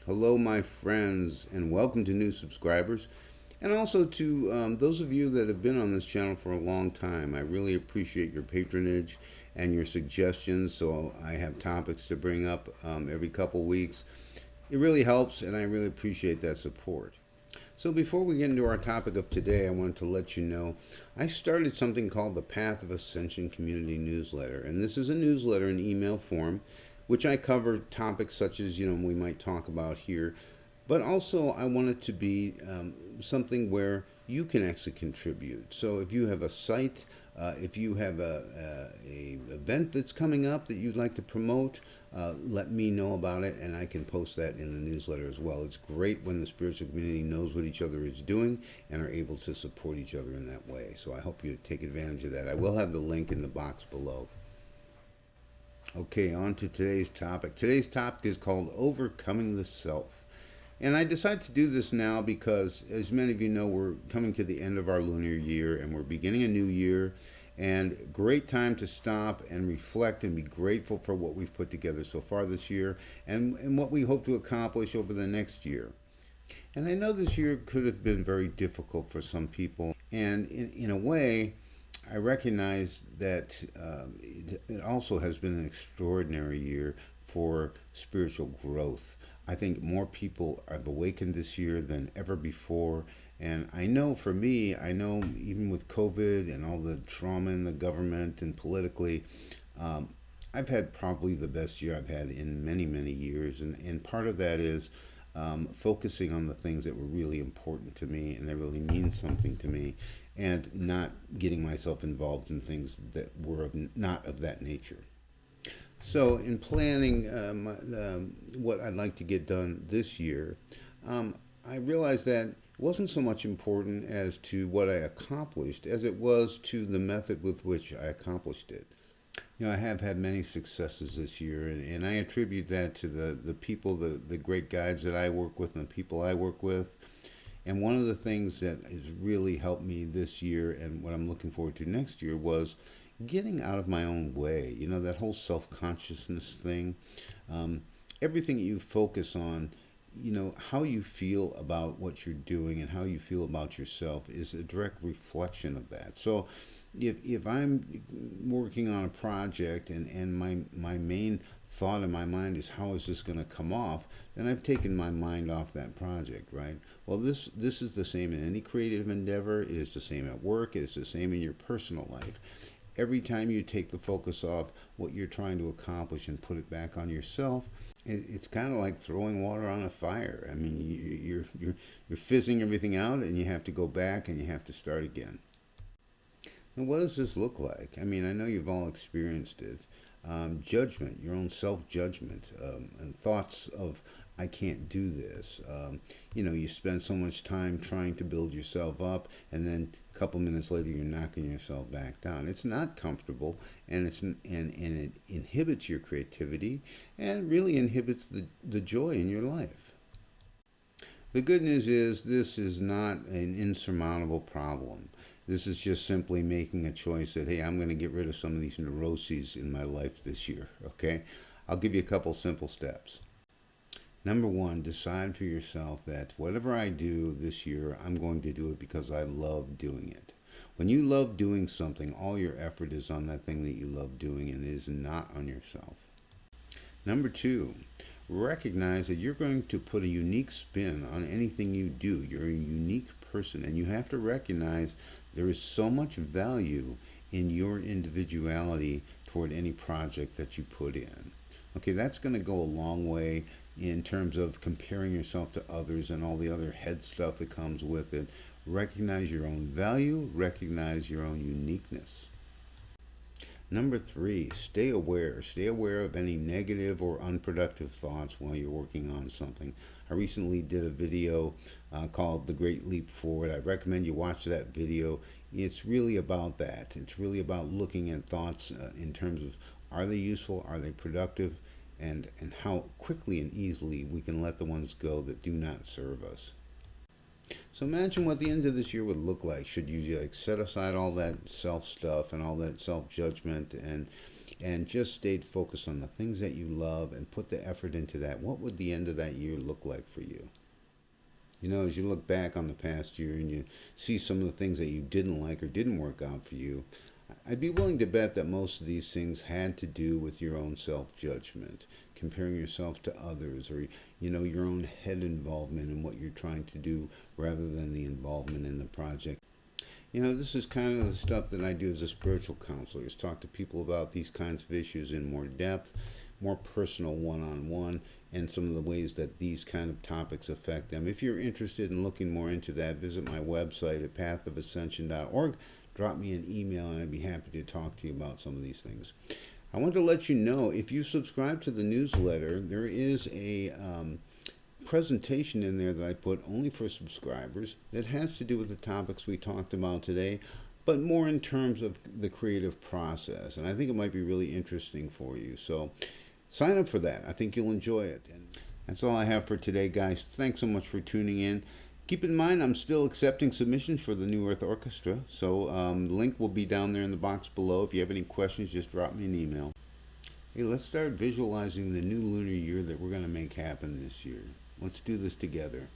Hello, my friends, and welcome to new subscribers, and also to those of you that have been on this channel for a long time. I really appreciate your patronage and your suggestions, so I have topics to bring up every couple weeks. It really helps, and I really appreciate that support. So before we get into our topic of today, I wanted to let you know I started something called the Path of Ascension Community Newsletter. And this is a newsletter in email form, which I cover topics such as, we might talk about here. But also I want it to be something where you can actually contribute. So if you have a site, if you have a event that's coming up that you'd like to promote, let me know about it, and I can post that in the newsletter as well. It's great when the spiritual community knows what each other is doing and are able to support each other in that way. So I hope you take advantage of that. I will have the link in the box below. Okay, on to today's topic. Today's topic is called Overcoming the Self. And I decided to do this now because, as many of you know, we're coming to the end of our lunar year and we're beginning a new year. And great time to stop and reflect and be grateful for what we've put together so far this year and what we hope to accomplish over the next year. And I know this year could have been very difficult for some people. And in a way, I recognize that it also has been an extraordinary year for spiritual growth. I think more people have awakened this year than ever before. And I know for me, I know even with COVID and all the trauma in the government and politically, I've had probably the best year I've had in many, many years. And part of that is focusing on the things that were really important to me and that really mean something to me, and not getting myself involved in things that were not of that nature. So in planning what I'd like to get done this year, I realized that it wasn't so much important as to what I accomplished as it was to the method with which I accomplished it. I have had many successes this year, and I attribute that to the people, the great guides that I work with and the people I work with. And one of the things that has really helped me this year and what I'm looking forward to next year was getting out of my own way. That whole self-consciousness thing. Everything you focus on, how you feel about what you're doing and how you feel about yourself is a direct reflection of that. So if I'm working on a project and my main thought in my mind is how is this going to come off, then I've taken my mind off that project, right? Well, this is the same in any creative endeavor. It is the same at work. It is the same in your personal life. Every time you take the focus off what you're trying to accomplish and put it back on yourself, it's kind of like throwing water on a fire. I mean, you're fizzing everything out, and you have to go back and you have to start again. Now, what does this look like? I mean, I know you've all experienced it. Judgment, your own self-judgment, and thoughts of, I can't do this. You spend so much time trying to build yourself up, and then a couple minutes later you're knocking yourself back down. It's not comfortable, and it inhibits your creativity and really inhibits the joy in your life. The good news is this is not an insurmountable problem. This is just simply making a choice that, hey, I'm going to get rid of some of these neuroses in my life this year, okay? I'll give you a couple simple steps. Number one, decide for yourself that whatever I do this year, I'm going to do it because I love doing it. When you love doing something, all your effort is on that thing that you love doing, and it is not on yourself. Number two, recognize that you're going to put a unique spin on anything you do. You're a unique person, and you have to recognize there is so much value in your individuality toward any project that you put in. Okay, that's going to go a long way in terms of comparing yourself to others and all the other head stuff that comes with it. Recognize your own value, recognize your own uniqueness. Number three, stay aware. Stay aware of any negative or unproductive thoughts while you're working on something. I recently did a video called The Great Leap Forward. I recommend you watch that video. It's really about that. It's really about looking at thoughts in terms of, are they useful, are they productive, and how quickly and easily we can let the ones go that do not serve us. So imagine what the end of this year would look like should you set aside all that self stuff and all that self judgment and and just stayed focused on the things that you love and put the effort into that, what would the end of that year look like for you? You know, as you look back on the past year and you see some of the things that you didn't like or didn't work out for you, I'd be willing to bet that most of these things had to do with your own self-judgment, comparing yourself to others, or, you know, your own head involvement in what you're trying to do rather than the involvement in the project. You know, this is kind of the stuff that I do as a spiritual counselor, is talk to people about these kinds of issues in more depth, more personal one-on-one, and some of the ways that these kind of topics affect them. If you're interested in looking more into that, visit my website at pathofascension.org. Drop me an email and I'd be happy to talk to you about some of these things. I want to let you know, if you subscribe to the newsletter, there is a presentation in there that I put only for subscribers that has to do with the topics we talked about today, but more in terms of the creative process. And I think it might be really interesting for you. So sign up for that. I think you'll enjoy it. And that's all I have for today, guys. Thanks so much for tuning in. Keep in mind, I'm still accepting submissions for the new Earth Orchestra, so the link will be down there in the box below. If you have any questions, just drop me an email. Hey, let's start visualizing the new lunar year that we're going to make happen this year. Let's do this together.